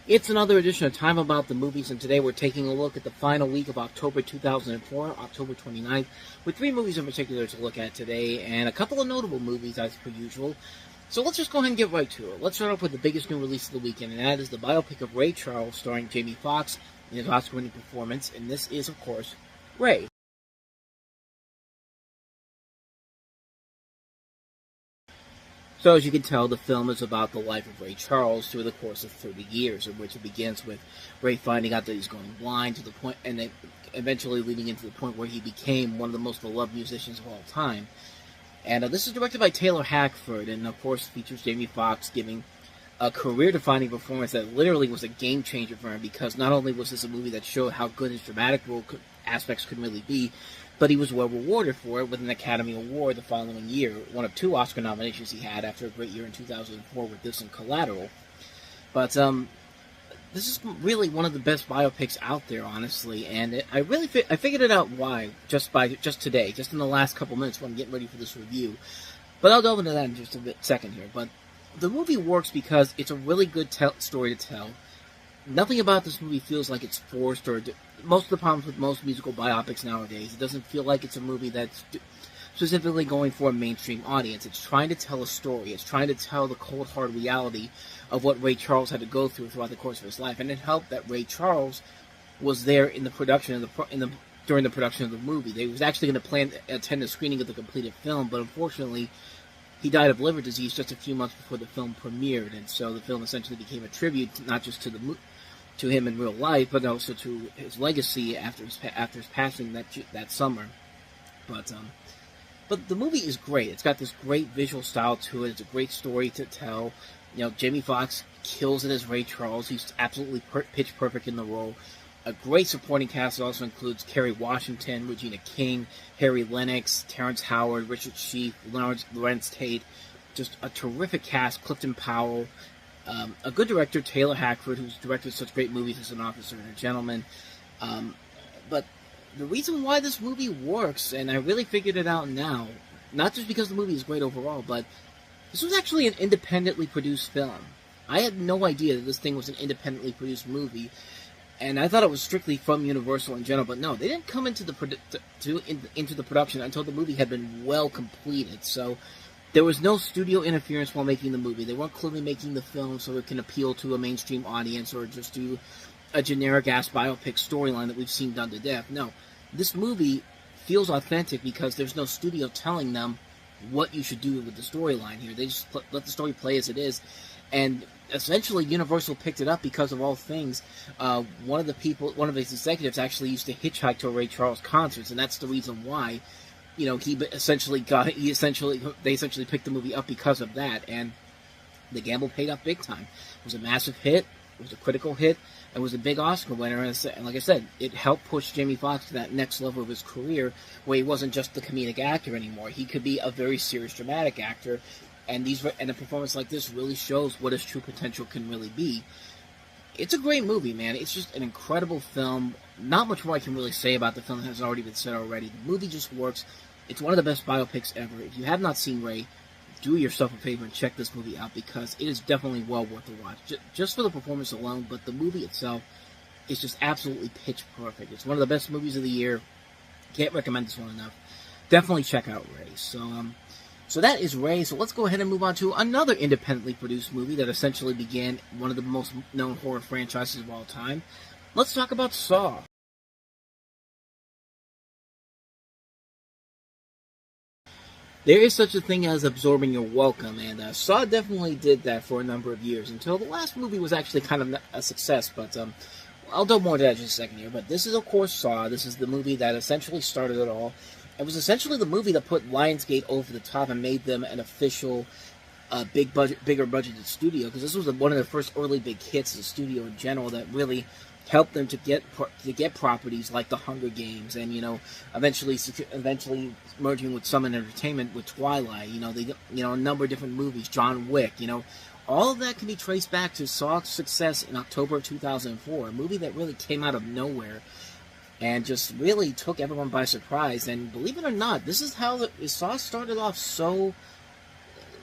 It's another edition of Time About the Movies, and today we're taking a look at the final week of October 2004, October 29th, with three movies in particular to look at today, and a couple of notable movies as per usual. So let's just go ahead and get right to it. Let's start off with the biggest new release of the weekend, and that is the biopic of Ray Charles, starring Jamie Foxx in his Oscar-winning performance, and this is, of course, Ray. So, as you can tell, the film is about the life of Ray Charles through the course of 30 years, in which it begins with Ray finding out that he's going blind to the point, and then eventually leading into the point where he became one of the most beloved musicians of all time. And this is directed by Taylor Hackford, and of course features Jamie Foxx giving a career-defining performance that literally was a game-changer for him, because not only was this a movie that showed how good his dramatic role aspects could really be, but he was well rewarded for it with an Academy Award the following year, one of two Oscar nominations he had after a great year in 2004 with this and Collateral. But this is really one of the best biopics out there, honestly, and I figured it out why just today, just in the last couple minutes when I'm getting ready for this review. But I'll delve into that in just a second here. But the movie works because it's a really good story to tell. Nothing about this movie feels like it's forced, or most of the problems with most musical biopics nowadays, it doesn't feel like it's a movie that's specifically going for a mainstream audience. It's trying to tell a story. It's trying to tell the cold, hard reality of what Ray Charles had to go through throughout the course of his life. And it helped that Ray Charles was there in the production of during the production of the movie. They was actually going to attend the screening of the completed film, but unfortunately, he died of liver disease just a few months before the film premiered, and so the film essentially became a tribute not just to him in real life, but also to his legacy after his passing that summer. But the movie is great. It's got this great visual style to it. It's a great story to tell. You know, Jamie Foxx kills it as Ray Charles. He's absolutely pitch perfect in the role. A great supporting cast also includes Kerry Washington, Regina King, Harry Lennox, Terrence Howard, Richard Schiff, Lawrence Tate. Just a terrific cast. Clifton Powell. A good director, Taylor Hackford, who's directed such great movies as An Officer and a Gentleman. But the reason why this movie works, and I really figured it out now, not just because the movie is great overall, but this was actually an independently produced film. I had no idea that this thing was an independently produced movie, and I thought it was strictly from Universal in general, but no, they didn't come into the production until the movie had been well completed, so there was no studio interference while making the movie. They weren't clearly making the film so it can appeal to a mainstream audience or just do a generic-ass biopic storyline that we've seen done to death. No, this movie feels authentic because there's no studio telling them what you should do with the storyline here. They just let the story play as it is. And essentially, Universal picked it up because of all things. One of his executives actually used to hitchhike to Ray Charles concerts, and that's the reason why. You know, they essentially picked the movie up because of that, and the gamble paid off big time. It was a massive hit, it was a critical hit, it was a big Oscar winner, and like I said, it helped push Jamie Foxx to that next level of his career, where he wasn't just the comedic actor anymore. He could be a very serious dramatic actor, and a performance like this really shows what his true potential can really be. It's a great movie, man. It's just an incredible film. Not much more I can really say about the film that has already been said already. The movie just works. It's one of the best biopics ever. If you have not seen Ray, do yourself a favor and check this movie out, because it is definitely well worth a watch. Just for the performance alone, but the movie itself is just absolutely pitch perfect. It's one of the best movies of the year. Can't recommend this one enough. Definitely check out Ray. So that is Ray. So let's go ahead and move on to another independently produced movie that essentially began one of the most known horror franchises of all time. Let's talk about Saw. There is such a thing as absorbing your welcome, and Saw definitely did that for a number of years, until the last movie was actually kind of a success, but I'll delve more into that in just a second here. But this is, of course, Saw. This is the movie that essentially started it all. It was essentially the movie that put Lionsgate over the top and made them an official bigger budgeted studio, because this was one of their first early big hits as a studio in general that really helped them to get properties like The Hunger Games, and eventually merging with Summon Entertainment with Twilight. A number of different movies, John Wick. All of that can be traced back to Saw's success in October of 2004, a movie that really came out of nowhere and just really took everyone by surprise. And believe it or not, this is how Saw started off so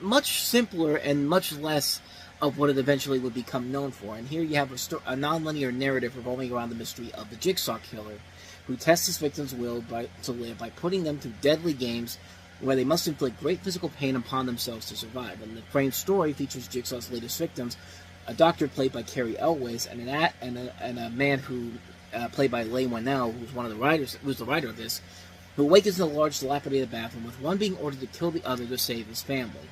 much simpler and much less of what it eventually would become known for. And here you have a non-linear narrative revolving around the mystery of the Jigsaw Killer, who tests his victims' will to live by putting them through deadly games where they must inflict great physical pain upon themselves to survive. And the framed story features Jigsaw's latest victims, a doctor played by Cary Elwes, and a man who played by Leigh Whannell, who's the writer of this, who awakens in a large dilapidated bathroom, with one being ordered to kill the other to save his family.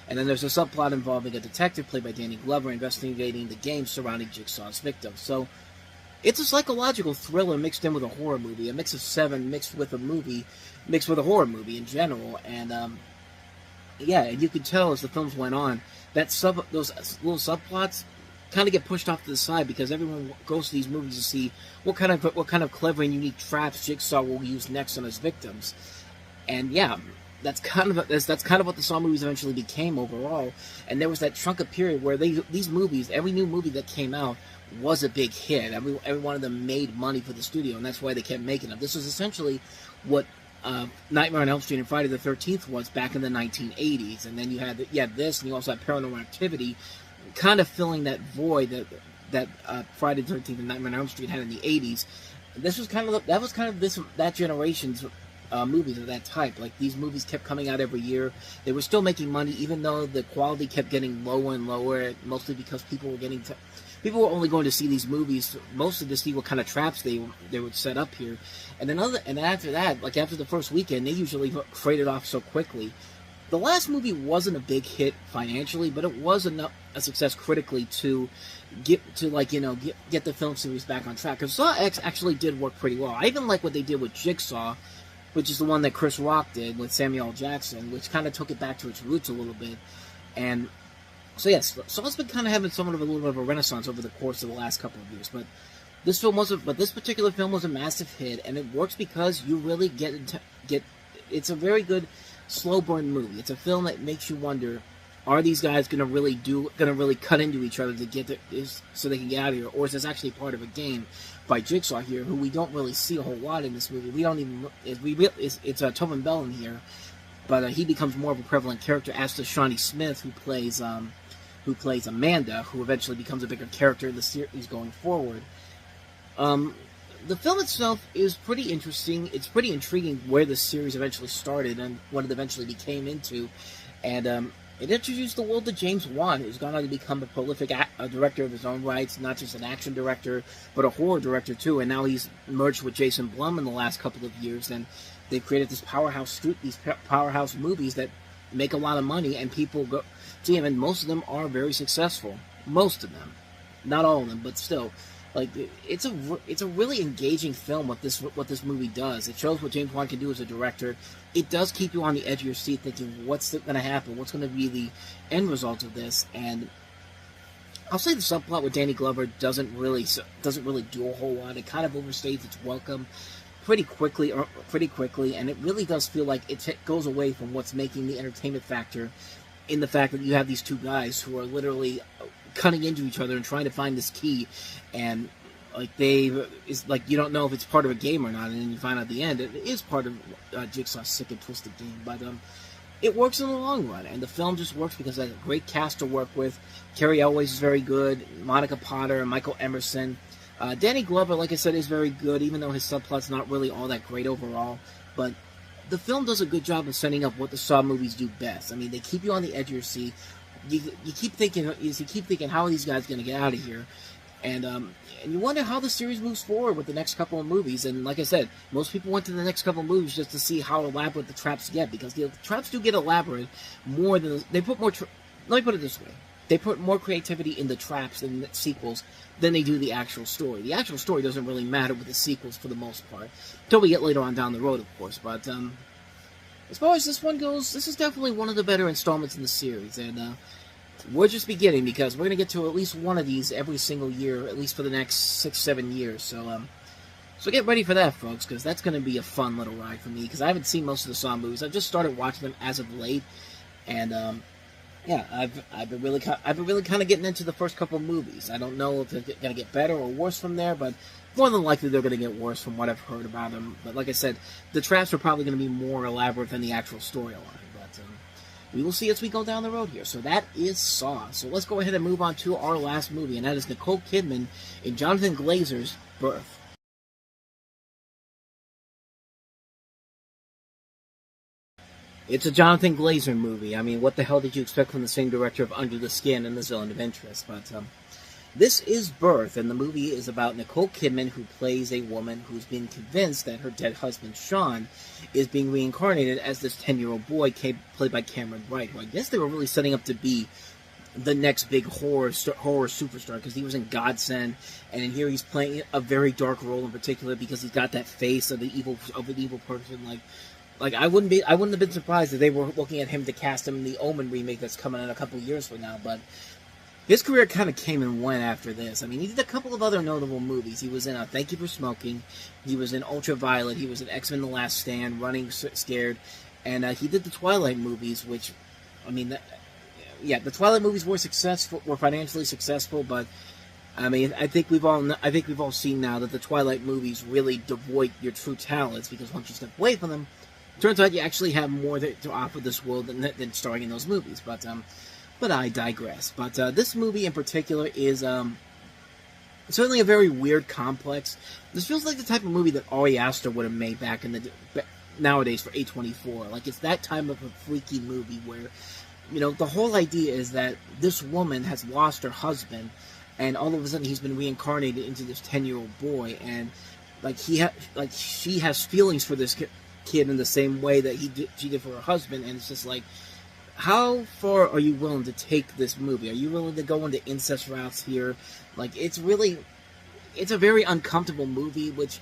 And then there's a subplot involving a detective played by Danny Glover investigating the games surrounding Jigsaw's victims. So it's a psychological thriller mixed in with a horror movie, a mix of Seven mixed with a horror movie in general. And yeah, and you could tell as the films went on that those little subplots kind of get pushed off to the side because everyone goes to these movies to see what kind of clever and unique traps Jigsaw will use next on his victims. And yeah, that's kind of what the Saw movies eventually became overall. And there was that chunk of period where these movies, every new movie that came out was a big hit. Every one of them made money for the studio, and that's why they kept making them. This was essentially what Nightmare on Elm Street and Friday the 13th was back in the 1980s. And then you had this, and you also had Paranormal Activity, kind of filling that void that Friday the 13th and Nightmare on Elm Street had in the 80s. This was that generation's movies of that type. Like, these movies kept coming out every year. They were still making money, even though the quality kept getting lower and lower, mostly because people were only going to see these movies mostly to see what kind of traps they would set up here. And after that, like after the first weekend, they usually freighted off so quickly. The last movie wasn't a big hit financially, but it was a success critically to get the film series back on track. Because Saw X actually did work pretty well. I even like what they did with Jigsaw, which is the one that Chris Rock did with Samuel L. Jackson, which kind of took it back to its roots a little bit. And so yes, Saw's been kind of having a little bit of a renaissance over the course of the last couple of years. But this particular film was a massive hit, and it works because you really get. It's a very good slow burn movie. It's a film that makes you wonder: are these guys gonna really cut into each other so they can get out of here, or is this actually part of a game by Jigsaw here, who we don't really see a whole lot in this movie? It's Tobin Bell in here, but he becomes more of a prevalent character, as does Shawnee Smith, who plays Amanda, who eventually becomes a bigger character in the series going forward. The film itself is pretty interesting. It's pretty intriguing where the series eventually started and what it eventually became into. And it introduced the world to James Wan, who's gone on to become a prolific director of his own rights, not just an action director, but a horror director too. And now he's merged with Jason Blum in the last couple of years, and they've created these powerhouse movies that make a lot of money, and people go see them, and most of them are very successful. Most of them, not all of them, but still. Like, it's a really engaging film. What this movie does, it shows what James Wan can do as a director. It does keep you on the edge of your seat, thinking, what's going to happen? What's going to be the end result of this? And I'll say the subplot with Danny Glover doesn't really do a whole lot. It kind of overstays its welcome pretty quickly, and it really does feel like it goes away from what's making the entertainment factor, in the fact that you have these two guys who are literally cutting into each other and trying to find this key, and you don't know if it's part of a game or not, and then you find out at the end it is part of Jigsaw's sick and twisted game. But it works in the long run, and the film just works because it has a great cast to work with. Cary Elwes is very good, Monica Potter, Michael Emerson. Danny Glover, like I said, is very good, even though his subplot's not really all that great overall. But the film does a good job of setting up what the Saw movies do best. I mean, they keep you on the edge of your seat. You keep thinking, how are these guys going to get out of here? And you wonder how the series moves forward with the next couple of movies. And like I said, most people went to the next couple of movies just to see how elaborate the traps get, because the traps do get elaborate more than they put more. Let me put it this way: they put more creativity in the traps in the sequels than they do the actual story. The actual story doesn't really matter with the sequels for the most part, until we get later on down the road, of course. But as far as this one goes, this is definitely one of the better installments in the series, and we're just beginning, because we're going to get to at least one of these every single year, at least for the next 6-7 years. So get ready for that, folks, because that's going to be a fun little ride for me, because I haven't seen most of the Saw movies. I've just started watching them as of late, and yeah, I've been really kind of getting into the first couple of movies. I don't know if they're going to get better or worse from there, but more than likely they're going to get worse from what I've heard about them. But like I said, the traps are probably going to be more elaborate than the actual storyline. we will see as we go down the road here. So that is Saw. So let's go ahead and move on to our last movie, and that is Nicole Kidman in Jonathan Glazer's Birth. It's a Jonathan Glazer movie. I mean, what the hell did you expect from the same director of Under the Skin and The Zone of Interest? But this is Birth, and the movie is about Nicole Kidman, who plays a woman who's been convinced that her dead husband, Sean, is being reincarnated as this 10-year-old boy played by Cameron Wright, who I guess they were really setting up to be the next big horror superstar, because he was in Godsend, and in here he's playing a very dark role in particular because he's got that face of an evil person. Like I wouldn't have been surprised if they were looking at him to cast him in the Omen remake that's coming in a couple years from now. But his career kind of came and went after this. I mean, he did a couple of other notable movies. He was in Thank You for Smoking. He was in Ultraviolet. He was in X-Men: The Last Stand, Running Scared, and he did the Twilight movies, which, I mean, the Twilight movies were financially successful, but I mean, I think we've all seen now that the Twilight movies really devoid your true talents, because once you step away from them, it turns out you actually have more to offer this world than starring in those movies. But I digress. But this movie in particular is certainly a very weird complex. This feels like the type of movie that Ari Aster would have made back in nowadays for A24. Like, it's that time of a freaky movie where, you know, the whole idea is that this woman has lost her husband, and all of a sudden he's been reincarnated into this 10-year-old boy, and she has feelings for this kid in the same way that she did for her husband, and it's just like, how far are you willing to take this movie? Are you willing to go into incest routes here? Like, it's a very uncomfortable movie, which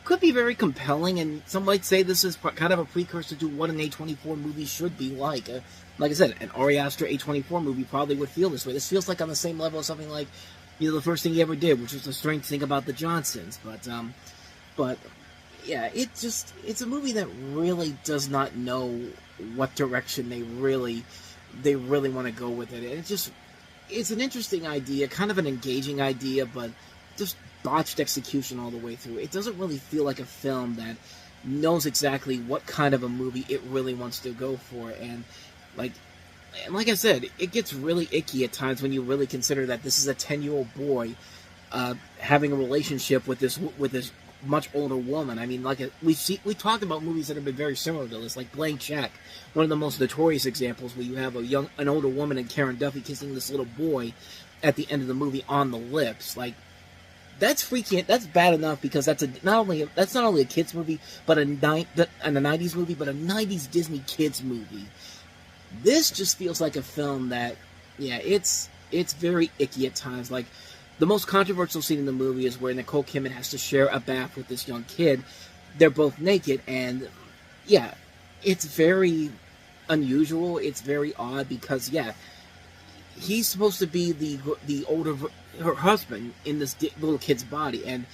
could be very compelling, and some might say this is kind of a precursor to what an A24 movie should be like. Like I said, an Ari Aster A24 movie probably would feel this way. This feels like on the same level as something like, you know, the first thing he ever did, which was The Strange Thing About the Johnsons. But yeah, it's a movie that really does not know what direction they really want to go with it. And it's an interesting idea, kind of an engaging idea, but just botched execution all the way through. It doesn't really feel like a film that knows exactly what kind of a movie it really wants to go for. And like I said, it gets really icky at times when you really consider that this is a 10-year-old boy having a relationship with this much older woman. I mean, we talked about movies that have been very similar to this, like Blank Check, one of the most notorious examples, where you have an older woman and Karen Duffy kissing this little boy at the end of the movie on the lips. Like, that's freaky. That's bad enough because that's not only a kids movie, but a 90s movie, but a 90s Disney kids movie. This just feels like a film that, yeah, it's very icky at times. Like, the most controversial scene in the movie is where Nicole Kidman has to share a bath with this young kid. They're both naked, and yeah, it's very unusual. It's very odd because, yeah, he's supposed to be her husband in this little kid's body, and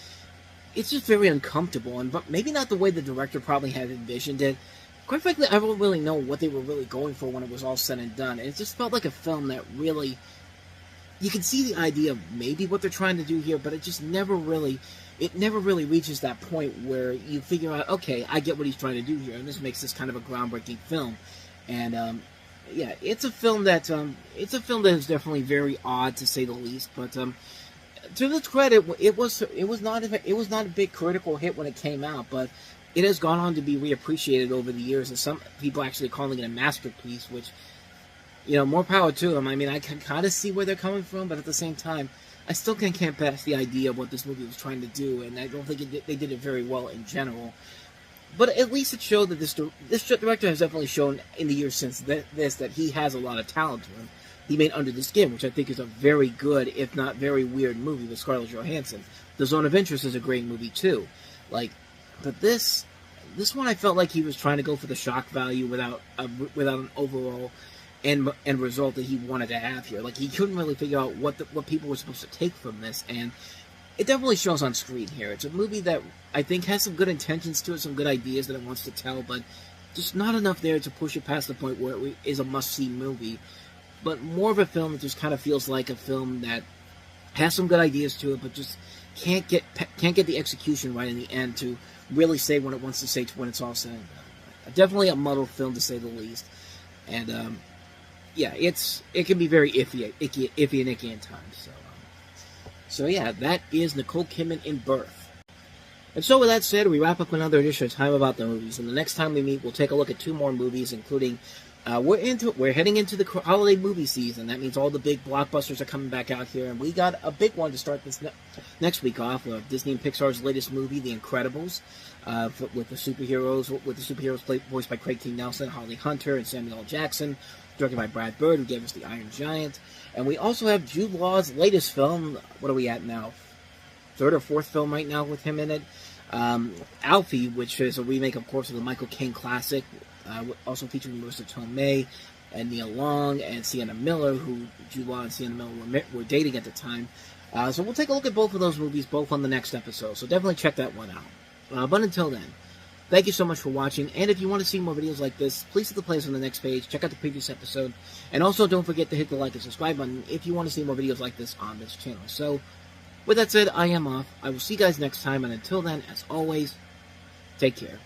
it's just very uncomfortable, but maybe not the way the director probably had envisioned it. Quite frankly, I don't really know what they were really going for when it was all said and done. It just felt like a film that really, you can see the idea of maybe what they're trying to do here, but it never really reaches that point where you figure out, okay, I get what he's trying to do here, and this makes this kind of a groundbreaking film. And yeah, it's a film that is definitely very odd, to say the least. But to its credit, it was not a big critical hit when it came out, but it has gone on to be reappreciated over the years, and some people actually calling it a masterpiece, which, you know, more power to them. I mean, I can kind of see where they're coming from, but at the same time, I still can't pass the idea of what this movie was trying to do, and I don't think they did it very well in general. But at least it showed that this director has definitely shown in the years since this that he has a lot of talent to him. He made Under the Skin, which I think is a very good, if not very weird, movie with Scarlett Johansson. The Zone of Interest is a great movie too. But this one, I felt like he was trying to go for the shock value without an overall end result that he wanted to have here. Like, he couldn't really figure out what people were supposed to take from this, and it definitely shows on screen here. It's a movie that I think has some good intentions to it, some good ideas that it wants to tell, but just not enough there to push it past the point where it is a must-see movie. But more of a film that just kind of feels like a film that has some good ideas to it, but just can't get the execution right in the end to really say what it wants to say when it's all said and done. Definitely a muddled film, to say the least. And yeah, it can be very iffy and icky in times. So yeah, that is Nicole Kidman in Birth. And so with that said, we wrap up another edition of Time About the Movies. And the next time we meet, we'll take a look at 2 more movies, including we're heading into the holiday movie season. That means all the big blockbusters are coming back out here, and we got a big one to start this next week off with Disney and Pixar's latest movie, The Incredibles, with the superheroes voiced by Craig T. Nelson, Holly Hunter, and Samuel L. Jackson, directed by Brad Bird, who gave us The Iron Giant. And we also have Jude Law's latest film. What are we at now? 3rd or 4th film right now with him in it. Alfie, which is a remake, of course, of the Michael Caine classic, also featuring Marissa Tomei and Neil Long and Sienna Miller, who Jude Law and Sienna Miller were dating at the time. So we'll take a look at both of those movies, both on the next episode. So definitely check that one out. But until then, thank you so much for watching. And if you want to see more videos like this, please hit the playlist on the next page. Check out the previous episode. And also don't forget to hit the like and subscribe button if you want to see more videos like this on this channel. So with that said, I am off. I will see you guys next time, and until then, as always, take care.